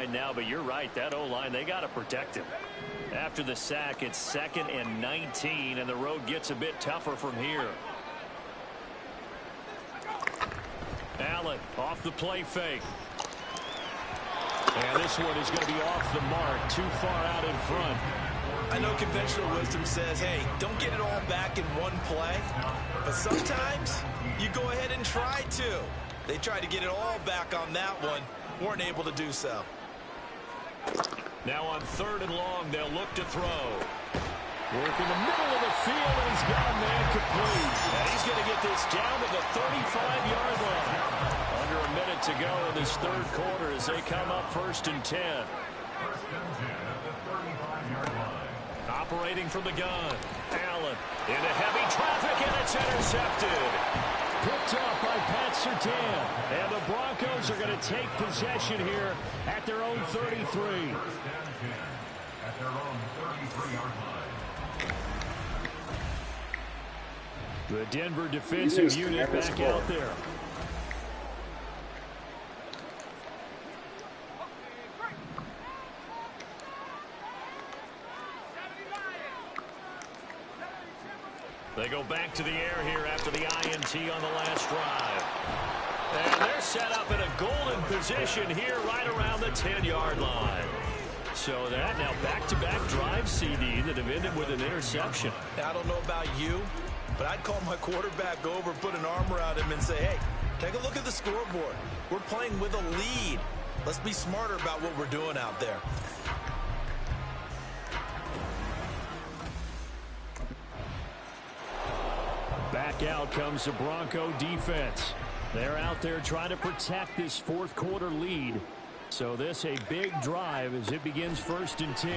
right now, but you're right. That O-line, they got to protect him. After the sack, it's 2nd and 19, and the road gets a bit tougher from here. Allen off the play fake. And this one is going to be off the mark, too far out in front. I know conventional wisdom says, hey, don't get it all back in one play. But sometimes you go ahead and try to. They tried to get it all back on that one. Weren't able to do so. Now on 3rd and long, they'll look to throw. Work in the middle of the field, and he's got a man complete. And he's going to get this down to the 35-yard line. Under a minute to go in this 3rd quarter as they come up 1st and 10. Operating from the gun. Allen into heavy traffic, and it's intercepted. Picked up by Pat Surtain. And the Broncos are going to take possession here at their own 33. At their own 33-yard line. The Denver defensive unit back out there. They go back to the air here after the INT on the last drive. And they're set up in a golden position here right around the 10-yard line. So that now back-to-back drive CD that have ended with an interception. Now, I don't know about you, but I'd call my quarterback over, put an arm around him and say, hey, take a look at the scoreboard. We're playing with a lead. Let's be smarter about what we're doing out there. Back out comes the Bronco defense. They're out there trying to protect this 4th quarter lead. So this a big drive as it begins 1st and 10.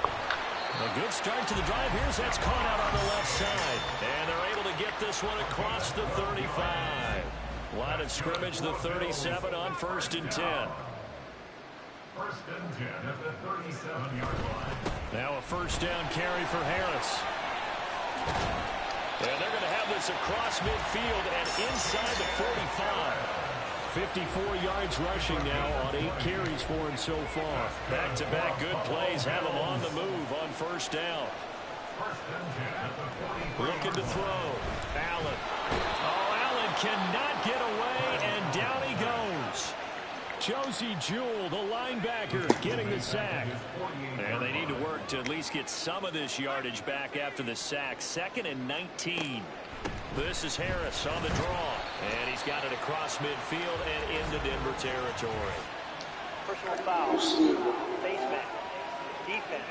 A good start to the drive. Here's that's caught out on the left side. And they're able to get this one across the 35. Line of scrimmage, the 37 on 1st and 10. 1st and 10 at the 37-yard line. Now a 1st down carry for Harris. And they're going to have this across midfield and inside the 45. 54 yards rushing now on 8 carries for him so far. Back-to-back good plays have him on the move on 1st down. Looking to throw. Allen. Oh, Allen cannot get away, and down he goes. Josie Jewell, the linebacker, getting the sack. And they need to work to at least get some of this yardage back after the sack. 2nd and 19. This is Harris on the draw. And he's got it across midfield and into Denver territory. Personal foul. Baseman. Defense.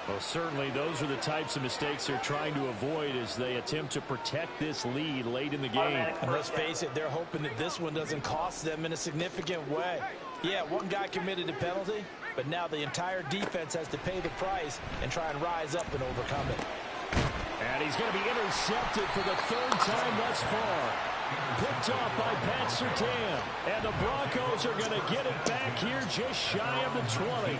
Well, certainly those are the types of mistakes they're trying to avoid as they attempt to protect this lead late in the game. And let's face it, they're hoping that this one doesn't cost them in a significant way. Yeah, one guy committed a penalty, but now the entire defense has to pay the price and try and rise up and overcome it. And he's going to be intercepted for the 3rd time thus far. Picked off by Pat Surtain. And the Broncos are going to get it back here just shy of the 20.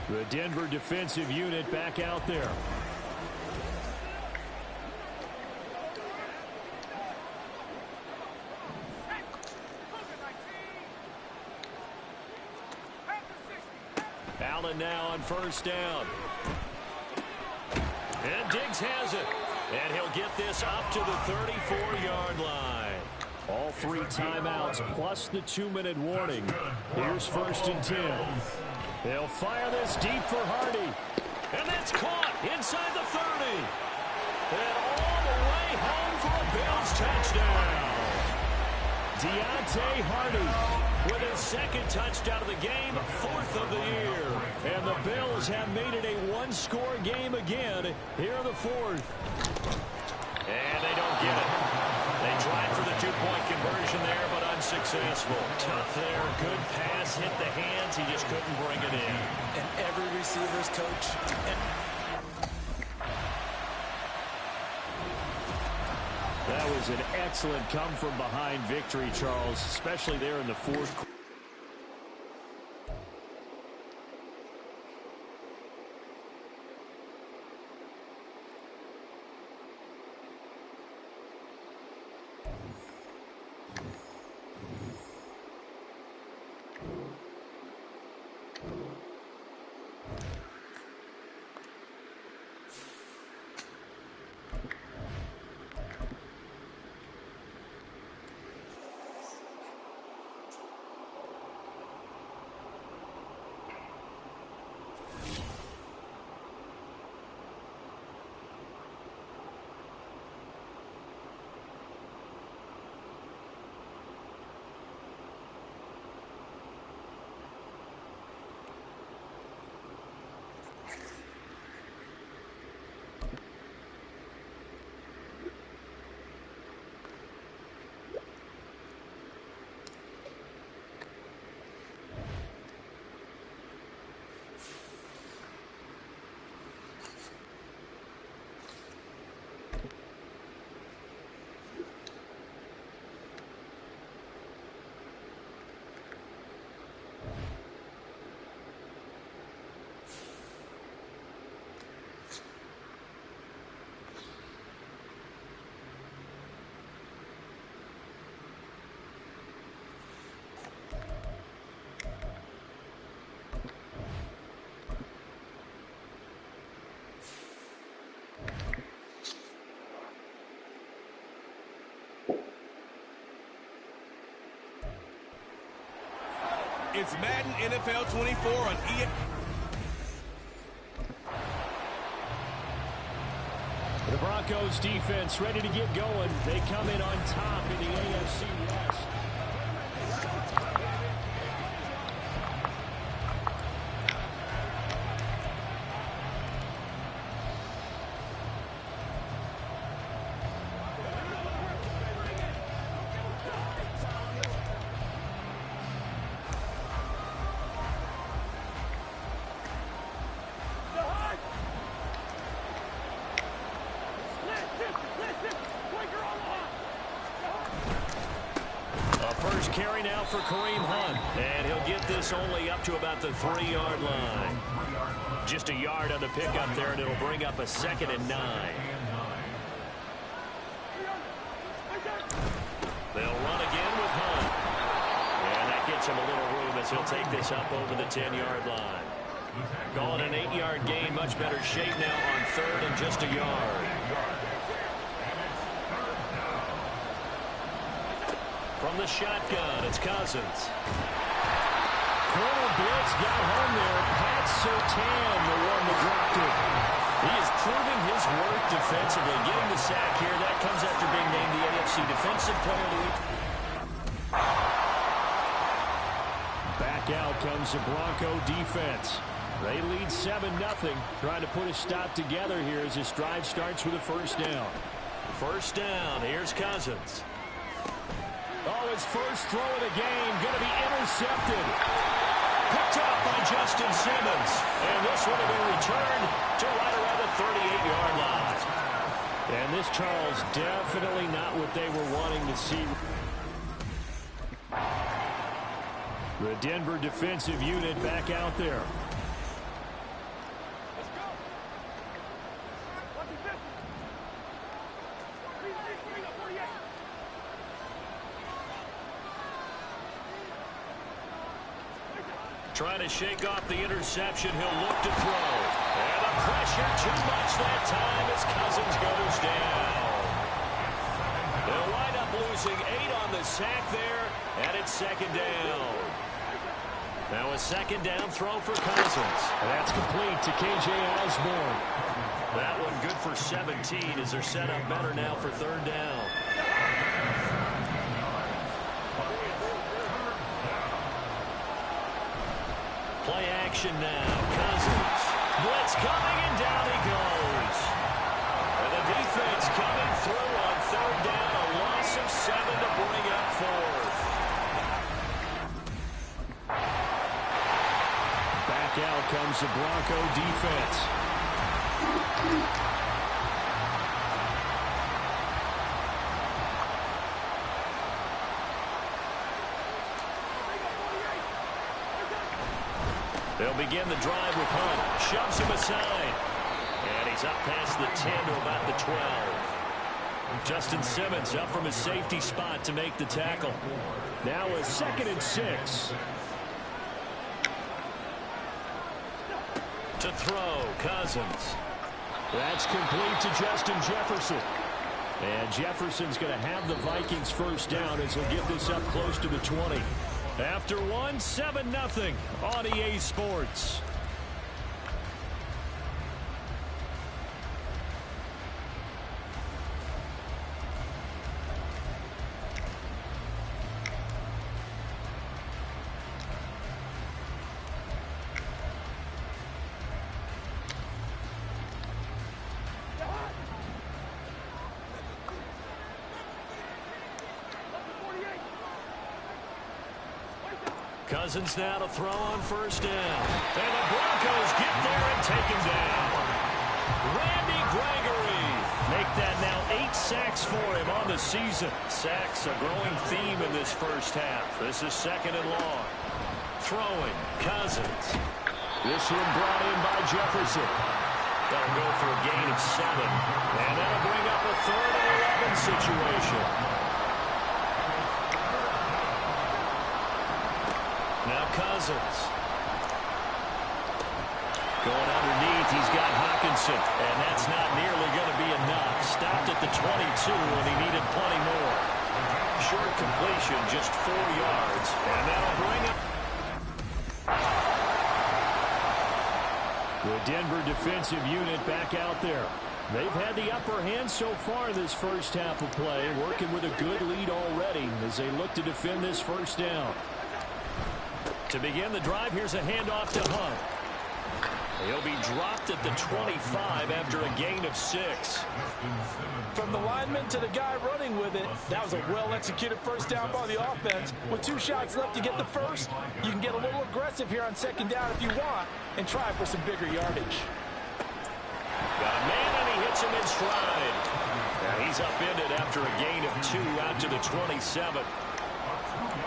The Denver defensive unit back out there. Allen now on 1st down. And Diggs has it. And he'll get this up to the 34-yard line. All 3 timeouts plus the 2-minute warning. Here's 1st and 10. They'll fire this deep for Hardy. And that's caught inside the 30. And all the way home for a Bills touchdown. Deontay Hardy with his 2nd touchdown of the game, 4th of the year. And the Bills have made it a 1-score game again here in the 4th. And they don't get it. They tried for the 2-point conversion there, but unsuccessful. Tough there. Good pass. Hit the hands. He just couldn't bring it in. And every receiver's coach. That was an excellent come-from-behind victory, Charles, especially there in the fourth quarter. It's Madden NFL 24 on EA. The Broncos defense ready to get going. They come in on top in the AFC West. First carry now for Kareem Hunt. And he'll get this only up to about the 3-yard line. Just a yard on the pickup there, and it'll bring up a 2nd and 9. They'll run again with Hunt. And that gets him a little room as he'll take this up over the 10-yard line. Calling an 8-yard gain, much better shape now on 3rd and just a yard. From the shotgun, it's Cousins. Corner blitz got home there. Pat Surtain, the one that dropped it. He is proving his worth defensively. Getting the sack here, that comes after being named the AFC Defensive Player of the Week. Back out comes the Bronco defense. They lead 7-0, trying to put a stop together here as this drive starts with a first down. First down, here's Cousins. Oh, his first throw of the game, going to be intercepted. Picked up by Justin Simmons. And this one will be returned to right around the 38-yard line. And this, Charles, definitely not what they were wanting to see. The Denver defensive unit back out there. Trying to shake off the interception. He'll look to throw. And the pressure too much that time as Cousins goes down. They'll wind up losing 8 on the sack there, and it's 2nd down. Now a 2nd down throw for Cousins. That's complete to K.J. Osborne. That one good for 17 as they're set up better now for 3rd down. Play action now. Cousins. Blitz coming, and down he goes. And the defense coming through on 3rd down. A loss of 7 to bring up 4th. Back out comes the Bronco defense. They'll begin the drive with Hunt. Shoves him aside. And he's up past the 10 to about the 12. Justin Simmons up from his safety spot to make the tackle. Now a 2nd and 6. To throw, Cousins. That's complete to Justin Jefferson. And Jefferson's going to have the Vikings first down as he'll get this up close to the 20. After one, 7-0 on EA Sports. Cousins now to throw on first down. And the Broncos get there and take him down. Randy Gregory make that now 8 sacks for him on the season. Sacks a growing theme in this first half. This is 2nd and long. Throwing, Cousins. This one brought in by Jefferson. That'll go for a gain of 7. And that'll bring up a 3rd and 11 situation. Now Cousins. Going underneath, he's got Hockenson. And that's not nearly going to be enough. Stopped at the 22 and he needed plenty more. Short completion, just 4 yards. And that'll bring up the Denver defensive unit back out there. They've had the upper hand so far in this first half of play, working with a good lead already as they look to defend this first down. To begin the drive, here's a handoff to Hunt. He'll be dropped at the 25 after a gain of 6. From the lineman to the guy running with it, that was a well-executed first down by the offense. With 2 shots left to get the first, you can get a little aggressive here on 2nd down if you want and try for some bigger yardage. Got a man and he hits him in stride. Now he's upended after a gain of 2 out to the 27.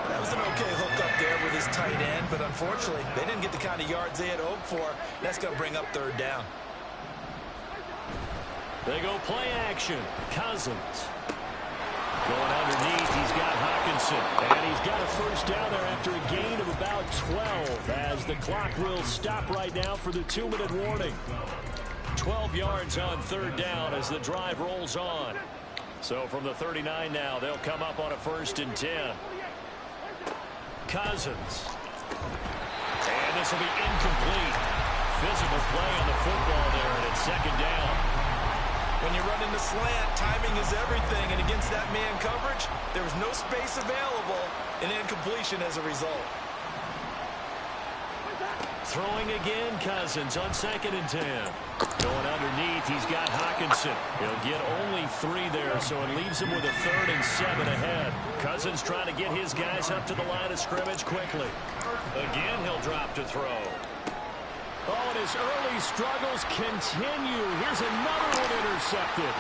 That was an okay hook up there with his tight end, but unfortunately, they didn't get the kind of yards they had hoped for. That's going to bring up 3rd down. They go play action. Cousins. Going underneath, he's got Hockenson. And he's got a first down there after a gain of about 12 as the clock will stop right now for the 2-minute warning. 12 yards on 3rd down as the drive rolls on. So from the 39 now, they'll come up on a 1st and 10. Cousins. And this will be incomplete. Physical play on the football there, and it's 2nd down. When you run into slant, timing is everything, and against that man coverage, there was no space available, and incompletion as a result. Throwing again, Cousins on 2nd and 10. Going underneath, he's got Hockenson. He'll get only 3 there, so it leaves him with a 3rd and 7 ahead. Cousins trying to get his guys up to the line of scrimmage quickly. Again, he'll drop to throw. Oh, and his early struggles continue. Here's another one intercepted.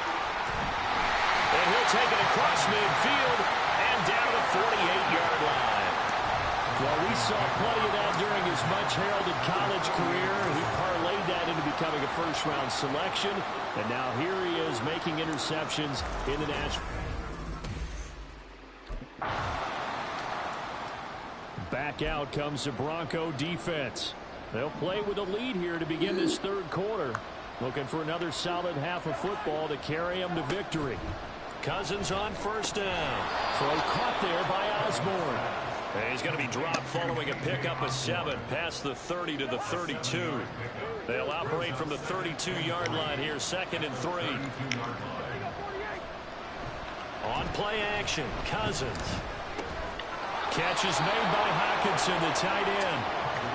And he'll take it across midfield and down to the 48-yard line. Well, we saw plenty of that during his much-heralded college career. He parlayed that into becoming a first-round selection. And now here he is making interceptions in the national. Back out comes the Bronco defense. They'll play with a lead here to begin this 3rd quarter. Looking for another solid half of football to carry them to victory. Cousins on first down. Throw caught there by Osborne. And he's going to be dropped following a pickup of 7 past the 30 to the 32. They'll operate from the 32-yard line here, 2nd and 3. On play action, Cousins. Catch is made by Hockenson, the tight end.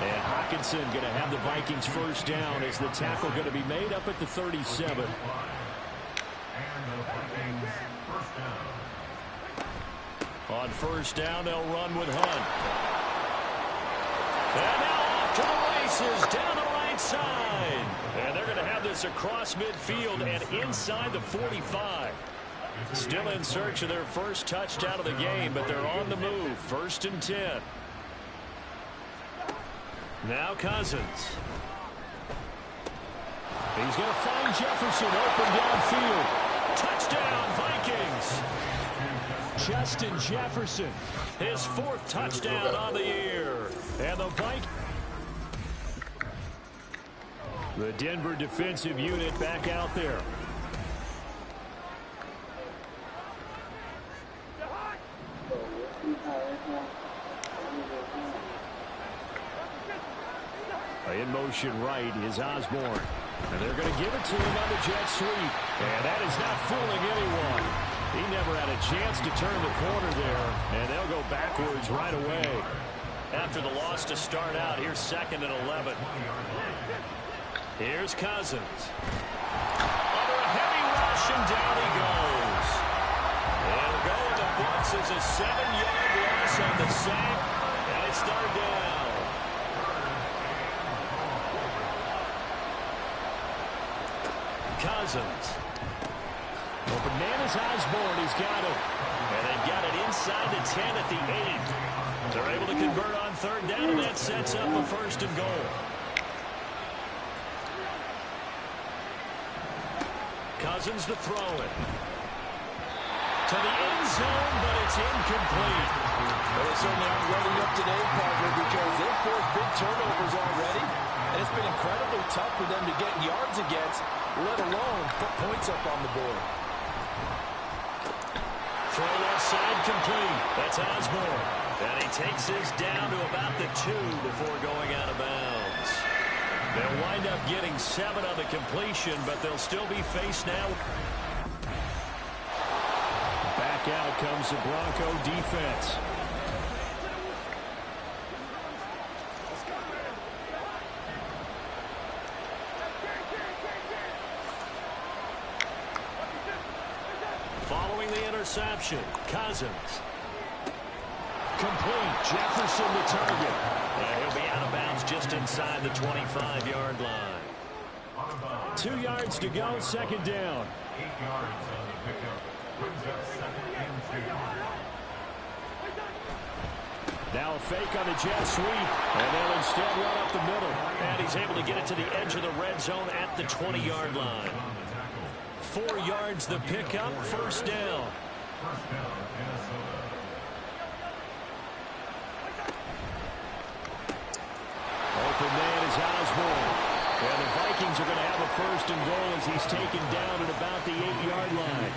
And Hockenson going to have the Vikings first down as the tackle going to be made up at the 37. On first down, they'll run with Hunt. And now off to the races down the right side. And they're going to have this across midfield and inside the 45. Still in search of their first touchdown of the game, but they're on the move. 1st and 10. Now Cousins. He's going to find Jefferson open downfield. Touchdown, Vikings. Justin Jefferson, his 4th touchdown on the year. And the Vikings. The Denver defensive unit back out there. In motion right is Osborne. And they're going to give it to him on the jet sweep. And that is not fooling anyone. He never had a chance to turn the corner there. And they'll go backwards right away. After the loss to start out, here's 2nd and 11. Here's Cousins. Under a heavy rush, and down he goes. It'll go in the books as a 7-yard loss on the sack. And it's 3rd down. Cousins. Open man is Osborne. He's got him. And they've got it inside the 10 at the 8. They're able to convert on 3rd down, and that sets up a 1st and goal. Cousins to throw it. To the end zone, but it's incomplete. Well, they certainly aren't ready up today, partner, because they've forced big turnovers already. And it's been incredibly tough for them to get yards against, let alone put points up on the board. Throw left side complete. That's Osborne. And he takes this down to about the 2 before going out of bounds. They'll wind up getting 7 on the completion, but they'll still be faced now. Back out comes the Bronco defense. Following the interception, Cousins. Complete. Jefferson the target. And he'll be out of bounds just inside the 25-yard line. 2 yards to go, 2nd down. 8 yards on the pickup. Brings up 2nd and 2. Now a fake on the jet sweep. And they'll instead run up the middle. And he's able to get it to the edge of the red zone at the 20-yard line. 4 yards the pickup, 1st down. Open man is Osborne. And the Vikings are going to have a 1st and goal as he's taken down at about the 8-yard line.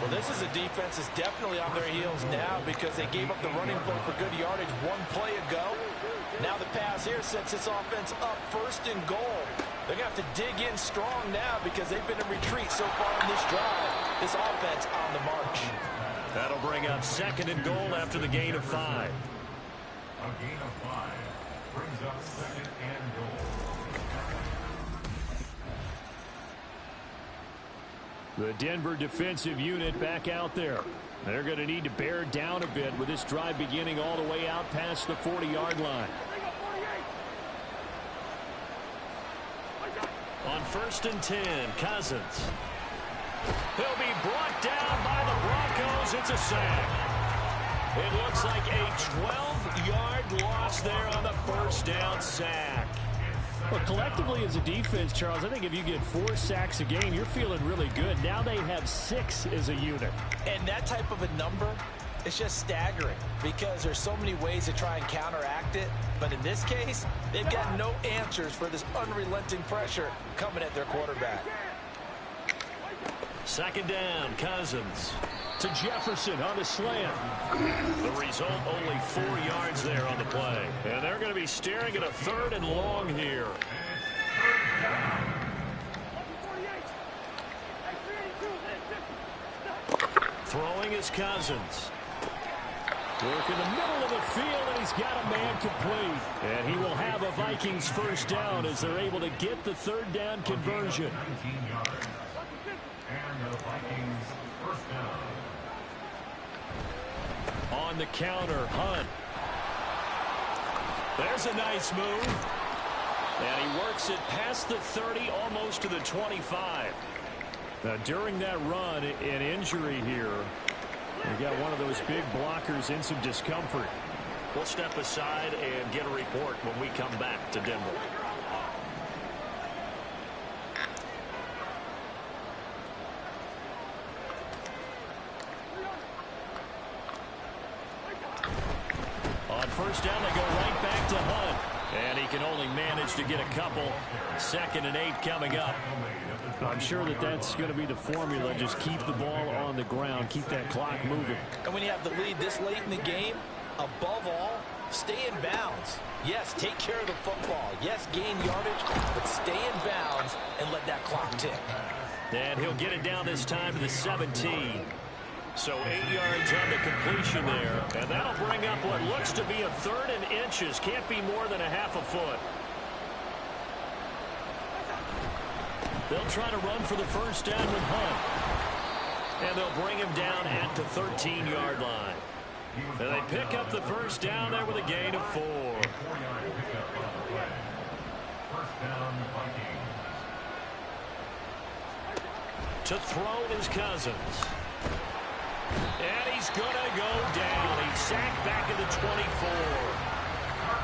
Well, this is a defense that's definitely on their heels now because they gave up the running play for good yardage 1 play ago. Now the pass here sets this offense up 1st and goal. They're going to have to dig in strong now because they've been in retreat so far in this drive. This offense on the march. That'll bring up 2nd and goal after the gain of 5. A gain of 5 brings up 2nd and goal. The Denver defensive unit back out there. They're going to need to bear down a bit with this drive beginning all the way out past the 40-yard line. On 1st and 10, Cousins. He'll be brought down by the Broncos. It's a sack. It looks like a 12-yard loss there on the 1st down sack. Well, collectively as a defense, Charles, I think if you get 4 sacks a game, you're feeling really good. Now they have 6 as a unit. And that type of a number, it's just staggering because there's so many ways to try and counteract it. But in this case, they've got no answers for this unrelenting pressure coming at their quarterback. 2nd down, Cousins to Jefferson on the slant. The result, only 4 yards there on the play. And they're going to be staring at a 3rd and long here. Throwing is Cousins. Work in the middle of the field, and he's got a man complete. And he will have a Vikings 1st down as they're able to get the 3rd down conversion. 19 yards. And the Vikings 1st down. On the counter, Hunt. There's a nice move. And he works it past the 30, almost to the 25. Now, during that run, an injury here. We got one of those big blockers in some discomfort. We'll step aside and get a report when we come back to Denver. On first down, they go right back to Hunt. And he can only manage to get a couple. 2nd and 8 coming up. I'm sure that that's going to be the formula. Just keep the ball on the ground. Keep that clock moving. And when you have the lead this late in the game, above all, stay in bounds. Yes, take care of the football. Yes, gain yardage, but stay in bounds and let that clock tick. And he'll get it down this time to the 17. So 8 yards on the completion there. And that'll bring up what looks to be a 3rd and inches. Can't be more than a half a foot. They'll try to run for the first down with Hunt. And they'll bring him down at the 13-yard line. And they pick up the first down there with a gain of 4. To throw is Cousins. And he's going to go down. He's sacked back at the 24.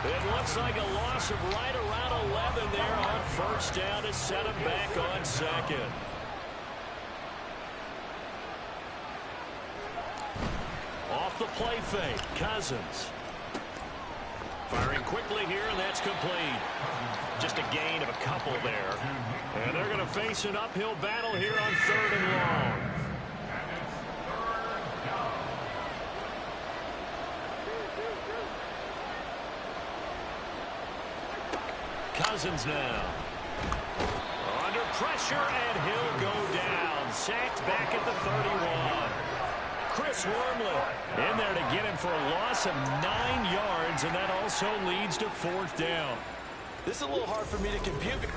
It looks like a loss of right around 11 there on first down to set him back on 2nd. Off the play fake, Cousins. Firing quickly here, and that's complete. Just a gain of a couple there. And they're going to face an uphill battle here on 3rd and long. Cousins now. Under pressure, and he'll go down. Sacked back at the 31. Chris Wormley in there to get him for a loss of 9 yards, and that also leads to 4th down. This is a little hard for me to compute.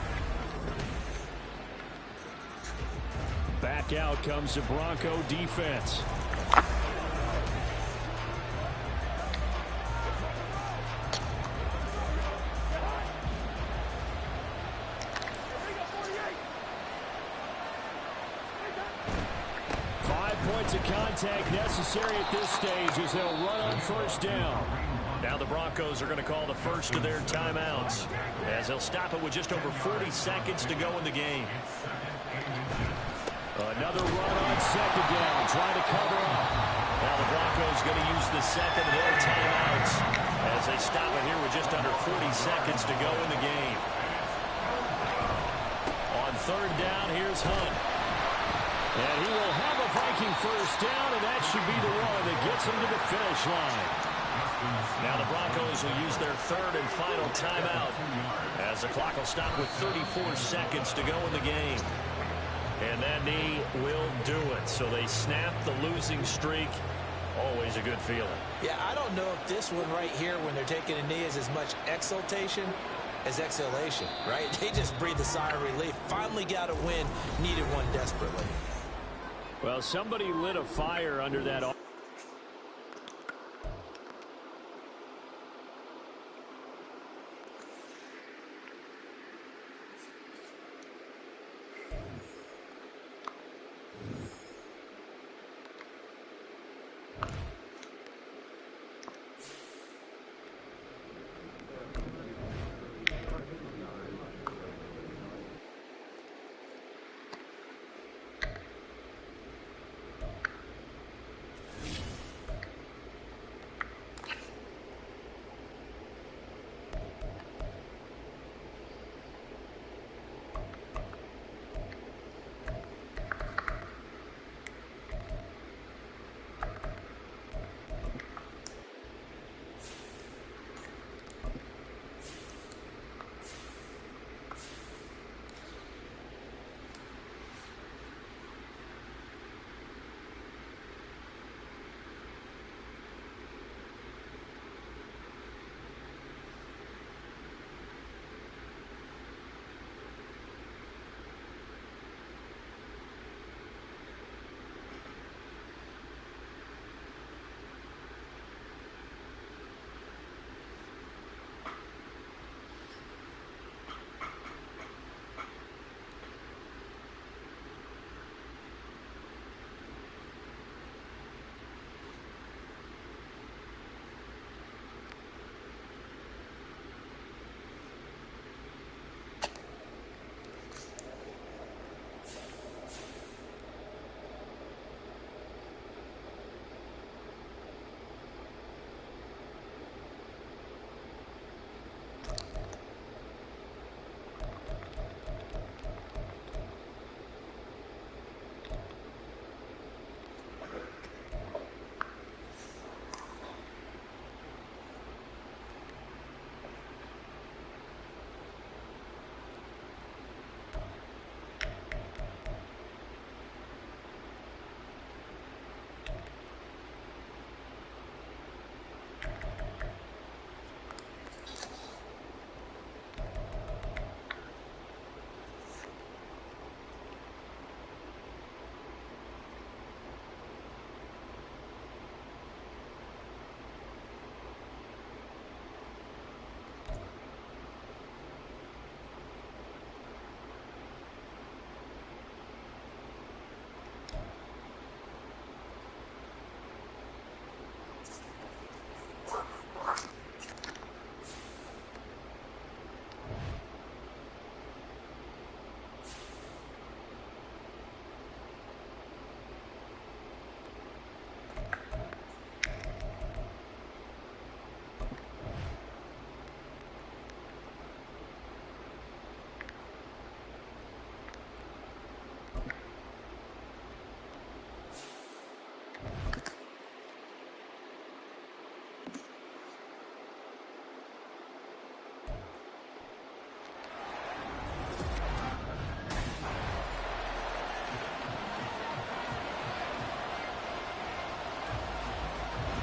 Back out comes the Bronco defense. Of contact necessary at this stage as they'll run on first down. Now the Broncos are going to call the first of their timeouts as they'll stop it with just over 40 seconds to go in the game. Another run on 2nd down, trying to cover up. Now the Broncos going to use the second of their timeouts as they stop it here with just under 40 seconds to go in the game. On 3rd down, here's Hunt. And he will have a Viking first down, and that should be the one that gets him to the finish line. Now the Broncos will use their 3rd and final timeout as the clock will stop with 34 seconds to go in the game. And that knee will do it. So they snap the losing streak. Always a good feeling. Yeah, I don't know if this one right here, when they're taking a knee, is as much exultation as exhalation, right? They just breathe a sigh of relief. Finally got a win, needed one desperately. Well, somebody lit a fire under that.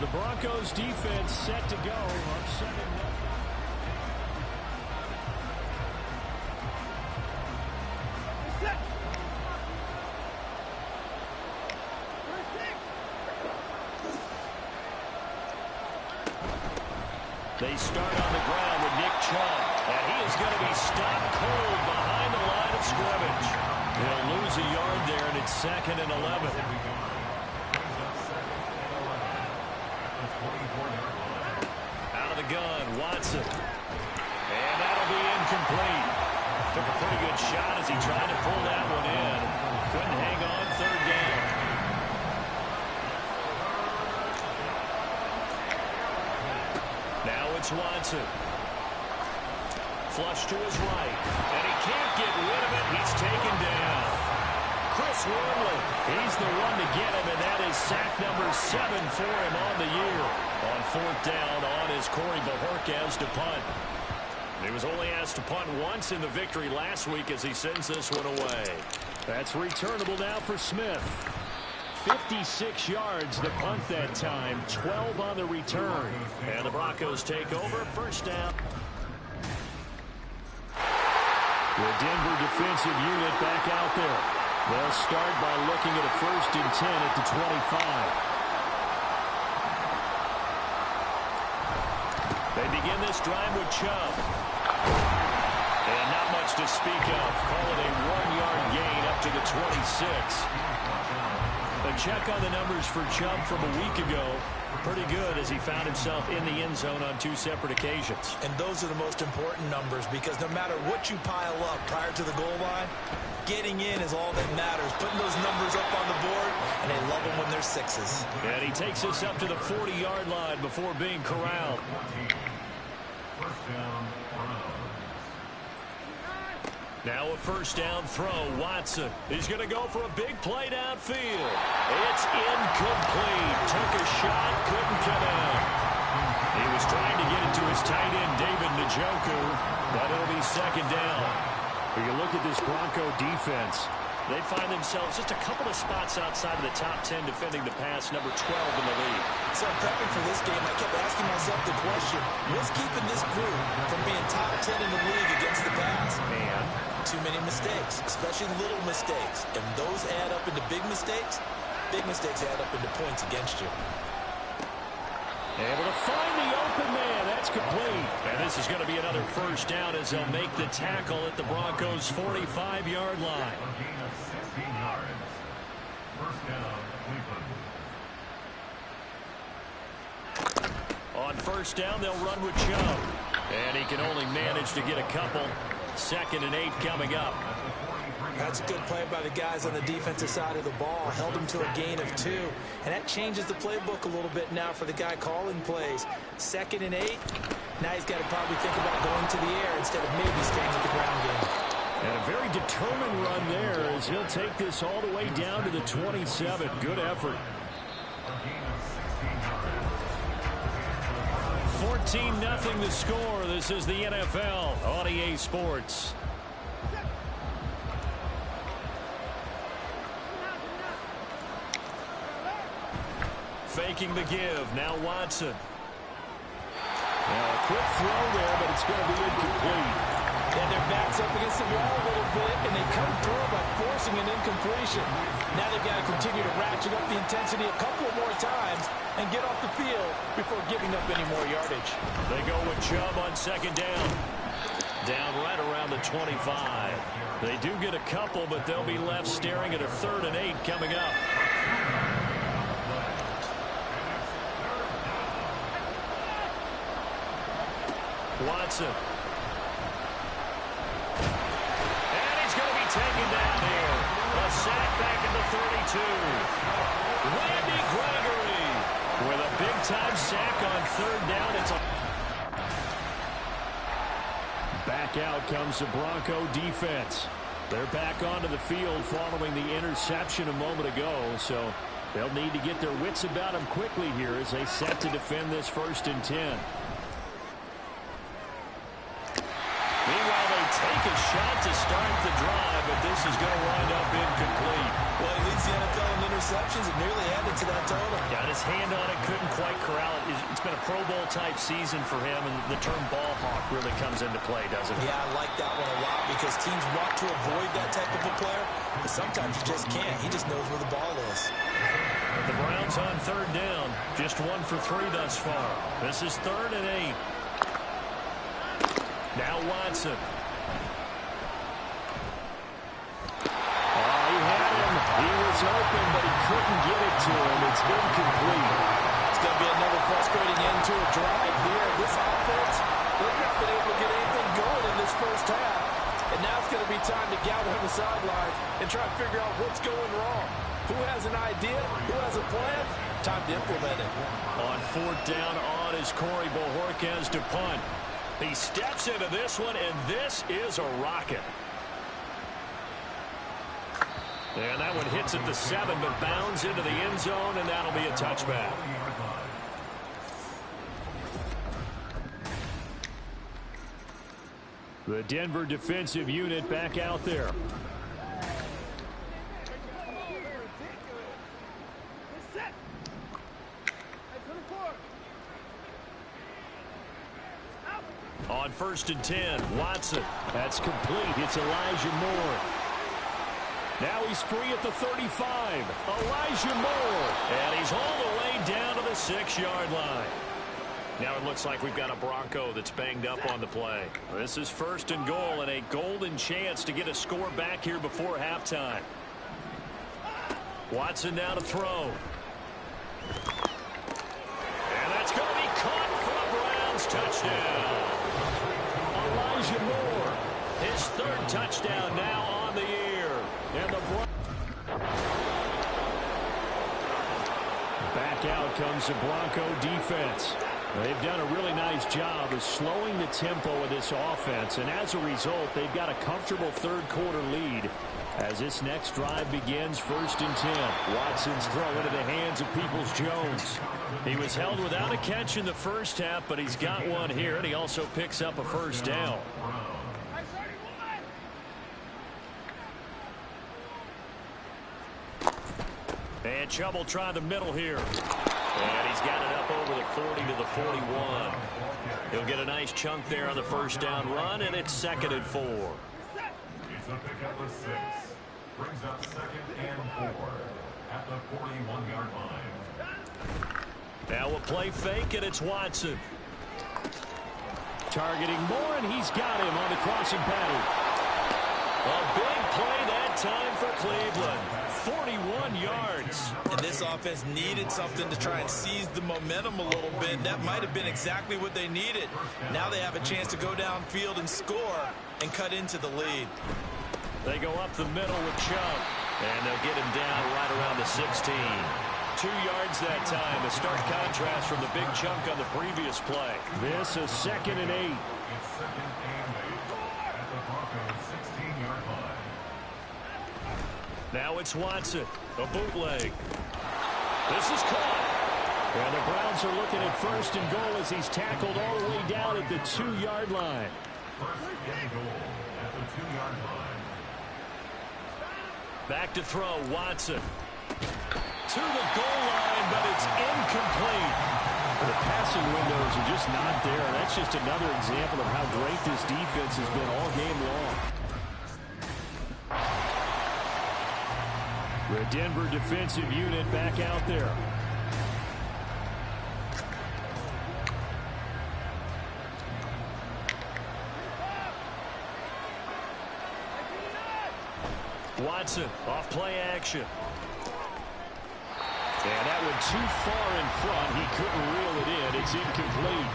The Broncos defense set to go up 7-0. They start on the ground with Nick Chubb, and he is going to be stopped cold behind the line of scrimmage. He'll lose a yard there, and it's 2nd and 11. Out of the gun, Watson. And that'll be incomplete. Took a pretty good shot as he tried to pull that one in. Couldn't hang on, 3rd down. Now it's Watson. Flush to his right. And he can't get rid of it. He's taken down. Chris Wormley, he's the one to get him, and that is sack number 7 for him on the year. On 4th down on is Corey Bajorquez to punt. He was only asked to punt once in the victory last week as he sends this one away. That's returnable now for Smith. 56 yards the punt that time, 12 on the return. And the Broncos take over, 1st down. The Denver defensive unit back out there. They'll start by looking at a 1st and 10 at the 25. They begin this drive with Chubb. And not much to speak of. Call it a 1-yard gain up to the 26. A check on the numbers for Chubb from a week ago. Pretty good as he found himself in the end zone on 2 separate occasions. And those are the most important numbers because no matter what you pile up prior to the goal line, getting in is all that matters. Putting those numbers up on the board, and they love them when they're 6s. And he takes us up to the 40-yard line before being corralled. Now a 1st down throw. Watson. He's going to go for a big play downfield. It's incomplete. Took a shot, couldn't come out. He was trying to get it to his tight end, David Njoku, but it'll be 2nd down. When you look at this Bronco defense, they find themselves just a couple of spots outside of the top 10 defending the pass, number 12 in the league. So prepping for this game, I kept asking myself the question, what's keeping this group from being top 10 in the league against the pass? And too many mistakes, especially little mistakes. And those add up into big mistakes. Big mistakes add up into points against you. Able to find the open man. That's complete. And this is going to be another 1st down as they'll make the tackle at the Broncos' 45-yard line. On 1st down, they'll run with Chubb. And he can only manage to get a couple. 2nd and 8 coming up. That's a good play by the guys on the defensive side of the ball. Held him to a gain of 2. And that changes the playbook a little bit now for the guy calling plays. 2nd and 8. Now he's got to probably think about going to the air instead of maybe staying with the ground game. And a very determined run there as he'll take this all the way down to the 27. Good effort. 14-0 the score. This is the NFL on EA Sports. Faking the give. Now Watson. Now a quick throw there, but it's going to be incomplete. And their backs up against the wall a little bit, and they come through by forcing an incompletion. Now they've got to continue to ratchet up the intensity a couple more times and get off the field before giving up any more yardage. They go with Chubb on 2nd down. Down right around the 25. They do get a couple, but they'll be left staring at a 3rd and 8 coming up. Watson. And he's going to be taken down here. A sack back at the 32. Randy Gregory with a big-time sack on 3rd down. It's back out comes the Bronco defense. They're back onto the field following the interception a moment ago, so they'll need to get their wits about them quickly here as they set to defend this 1st and 10. Meanwhile, they take a shot to start the drive, but this is going to wind up incomplete. Well, he leads the NFL in interceptions and nearly added to that total. Got his hand on it, couldn't quite corral it. It's been a Pro Bowl type season for him, and the term ball hawk really comes into play, doesn't it? Yeah, I like that one a lot because teams want to avoid that type of a player, but sometimes you just can't. He just knows where the ball is. The Browns on third down. Just 1 for 3 thus far. This is 3rd and 8. Now Watson. Oh, he had him. He was open, but he couldn't get it to him. It's incomplete. It's going to be another frustrating end to a drive here. This offense, they've not been able to get anything going in this first half. And now it's going to be time to gather on the sidelines and try to figure out what's going wrong. Who has an idea? Who has a plan? Time to implement it. On 4th down on is Corey Bojorquez to punt. He steps into this one, and this is a rocket. And that one hits at the 7, but bounds into the end zone, and that'll be a touchback. The Denver defensive unit back out there. On 1st and 10, Watson. That's complete. It's Elijah Moore. Now he's free at the 35. Elijah Moore. And he's all the way down to the 6-yard line. Now it looks like we've got a Bronco that's banged up on the play. This is 1st and goal and a golden chance to get a score back here before halftime. Watson now to throw. And that's going to be caught for a Browns touchdown. Elijah Moore, his 3rd touchdown now on the year. And the back out comes the Bronco defense. They've done a really nice job of slowing the tempo of this offense, and as a result, they've got a comfortable 3rd quarter lead. As this next drive begins, 1st and 10. Watson's throw into the hands of Peoples-Jones. He was held without a catch in the first half, but he's got one here, and he also picks up a 1st down. And Chubb try the middle here. And he's got it up over the 40 to the 41. He'll get a nice chunk there on the 1st down run, and it's 2nd and 4. It's a pickup of 6. Brings up 2nd and 4 at the 41-yard line. Now a play fake, and it's Watson. Targeting Moore, and he's got him on the crossing pattern. A big play that time for Cleveland. 41 yards. And this offense needed something to try and seize the momentum a little bit. That might have been exactly what they needed. Now they have a chance to go downfield and score and cut into the lead. They go up the middle with Chubb, and they'll get him down right around the 16. 2 yards that time. A stark contrast from the big chunk on the previous play. This is 2nd and 8. It's 2nd and 8 at the Broncos' 16-yard line. Now it's Watson. A bootleg. This is caught. And the Browns are looking at 1st and goal as he's tackled all the way down at the 2-yard line. 1st and goal at the 2-yard line. Back to throw, Watson. To the goal line, but it's incomplete. The passing windows are just not there. That's just another example of how great this defense has been all game long. The Denver defensive unit back out there. Watson off play action. And that one too far in front. He couldn't reel it in. It's incomplete.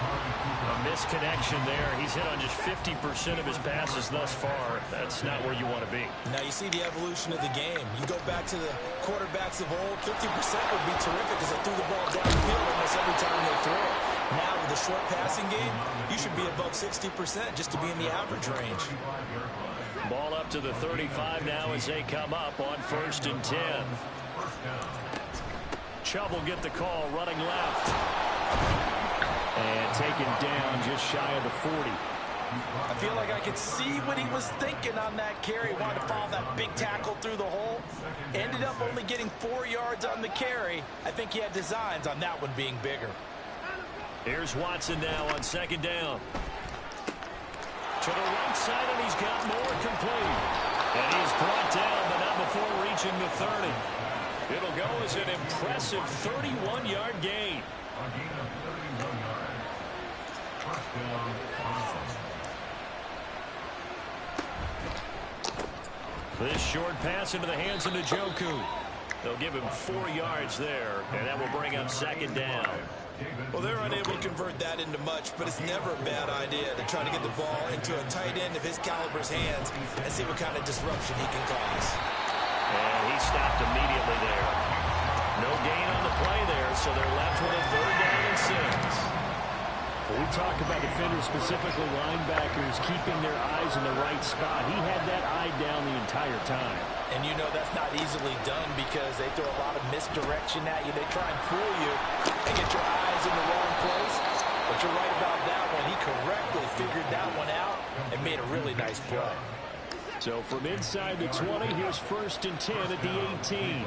A misconnection there. He's hit on just 50% of his passes thus far. That's not where you want to be. Now you see the evolution of the game. You go back to the quarterbacks of old, 50% would be terrific because they threw the ball downfield almost every time they throw it. Now with the short passing game, you should be above 60% just to be in the average range. Ball up to the 35 now as they come up on 1st and 10. Chubb will get the call running left. And taken down just shy of the 40. I feel like I could see what he was thinking on that carry. He wanted to follow that big tackle through the hole. Ended up only getting 4 yards on the carry. I think he had designs on that one being bigger. Here's Watson now on second down. To the right side, and he's got more complete. And he's brought down, but not before reaching the 30. It'll go as an impressive 31-yard gain. A gain of 31 yards. First down, Browns. This short pass into the hands of Njoku. They'll give him 4 yards there, and that will bring up second down. Well, they're unable to convert that into much, but it's never a bad idea to try to get the ball into a tight end of his caliber's hands and see what kind of disruption he can cause. And he stopped immediately there. No gain on the play there, so they're left with a 3rd down and 6. When we talk about defenders, specifically linebackers, keeping their eyes in the right spot. He had that eye down the entire time. And you know that's not easily done because they throw a lot of misdirection at you. They try and fool you and get your eyes in the wrong place. But you're right about that one. He correctly figured that one out and made a really nice play. So from inside the 20, here's 1st and 10 at the 18.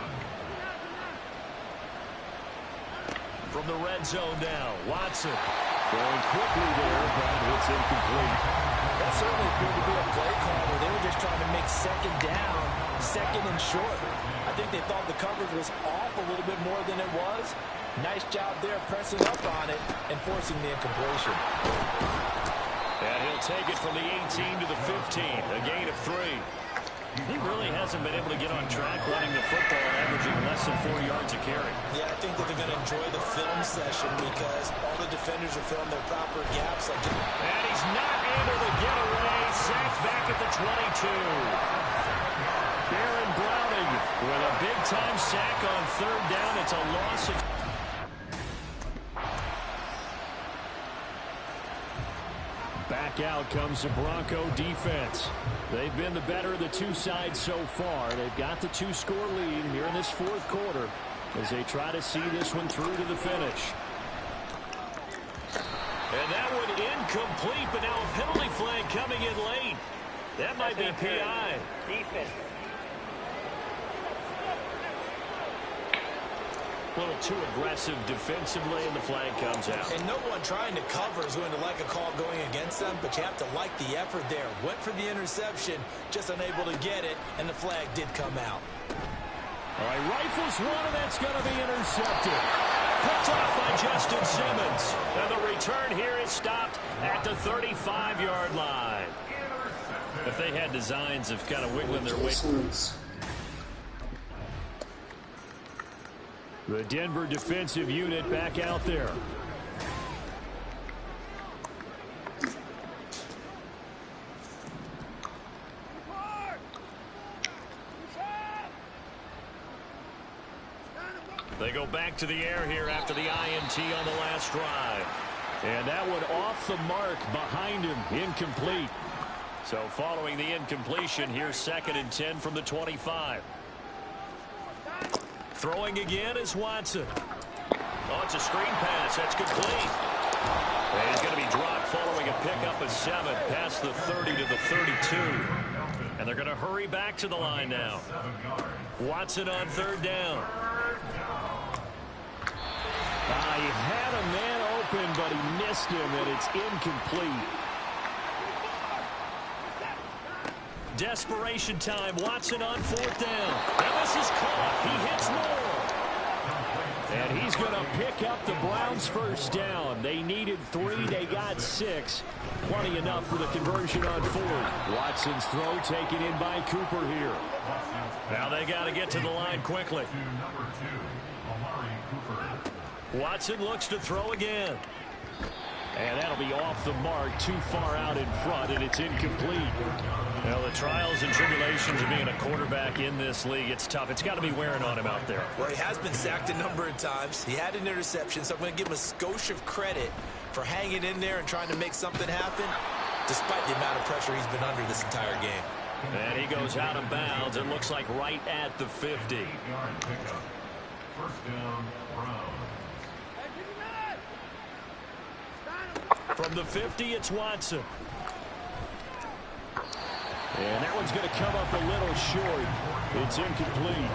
From the red zone now, Watson. Going quickly there, but it's incomplete. That certainly appeared to be a play call where they were just trying to make second down, second and short. I think they thought the coverage was off a little bit more than it was. Nice job there pressing up on it and forcing the incompletion. And he'll take it from the 18 to the 15, a gain of 3. He really hasn't been able to get on track running the football, averaging less than 4 yards a carry. Yeah, I think that they're going to enjoy the film session because all the defenders are filling their proper gaps. And he's not able to get away. Sacked back at the 22. Baron Browning with a big-time sack on 3rd down. It's a loss of... Back out comes the Bronco defense. They've been the better of the two sides so far. They've got the 2-score lead here in this 4th quarter as they try to see this one through to the finish. And that one incomplete, but now a penalty flag coming in late. That might be PI. Defense. A little too aggressive defensively, and the flag comes out. And no one trying to cover is going to like a call going against them, but you have to like the effort there. Went for the interception, just unable to get it, and the flag did come out. All right, rifles one, and that's going to be intercepted. Picked off by Justin Simmons. And the return here is stopped at the 35-yard line. If they had designs of kind of wiggling their way. The Denver defensive unit back out there. They go back to the air here after the INT on the last drive. And that one off the mark behind him, incomplete. So following the incompletion, here's 2nd and 10 from the 25. Throwing again is Watson. Oh, it's a screen pass. That's complete. And he's going to be dropped following a pickup of 7 past the 30 to the 32. And they're going to hurry back to the line now. Watson on 3rd down. He had a man open, but he missed him, and it's incomplete. Desperation time. Watson on 4th down. And this is caught. He hits Moore. And he's going to pick up the Browns' 1st down. They needed 3. They got 6. Plenty enough for the conversion on 4th. Watson's throw taken in by Cooper here. Now they got to get to the line quickly. Watson looks to throw again. And that'll be off the mark, too far out in front, and it's incomplete. Well, the trials and tribulations of being a quarterback in this league, it's tough. It's got to be wearing on him out there. Well, he has been sacked a number of times. He had an interception, so I'm going to give him a skosh of credit for hanging in there and trying to make something happen, despite the amount of pressure he's been under this entire game. And he goes out of bounds. It looks like right at the 50. First down, Browns. From the 50, it's Watson. And that one's going to come up a little short. It's incomplete.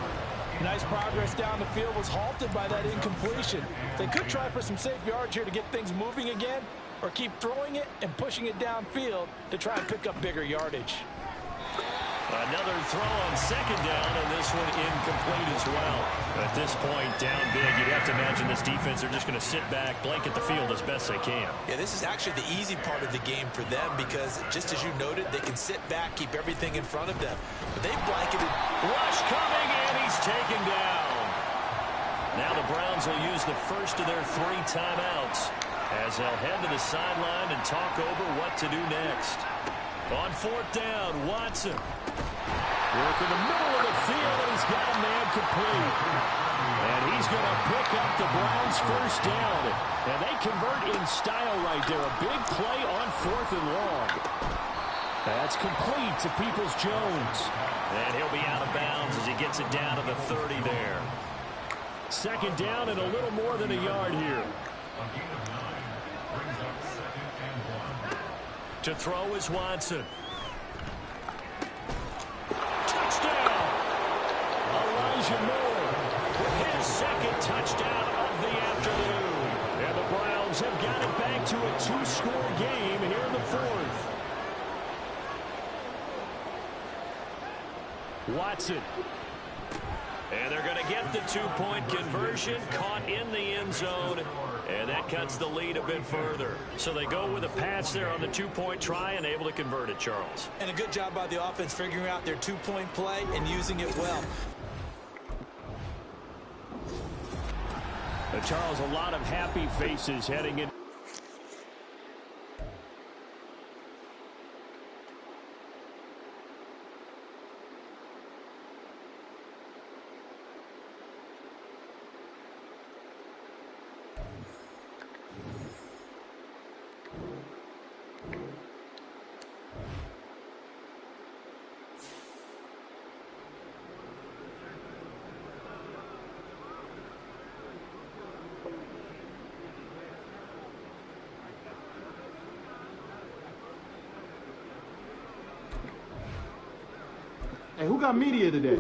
Nice progress down the field was halted by that incompletion. They could try for some safe yards here to get things moving again, or keep throwing it and pushing it downfield to try and pick up bigger yardage. Another throw on second down, and this one incomplete as well. At this point, down big, you'd have to imagine this defense, they're just going to sit back, blanket the field as best they can. Yeah, this is actually the easy part of the game for them because, just as you noted, they can sit back, keep everything in front of them. But they blanketed. Rush coming, and he's taken down. Now the Browns will use the first of their 3 timeouts as they'll head to the sideline and talk over what to do next. On 4th down, Watson. Work in the middle of the field, and he's got a man complete. And he's going to pick up the Browns' first down. And they convert in style right there. A big play on 4th and long. That's complete to Peoples-Jones. And he'll be out of bounds as he gets it down to the 30 there. Second down and a little more than a yard here. To throw is Watson. Touchdown! Elijah Moore with his second touchdown of the afternoon. And the Browns have got it back to a 2-score game here in the 4th. Watson. And they're going to get the 2-point conversion, caught in the end zone, and that cuts the lead a bit further. So they go with a pass there on the 2-point try and able to convert it, Charles. And a good job by the offense figuring out their 2-point play and using it well. Charles, a lot of happy faces heading in. Hey, who got media today?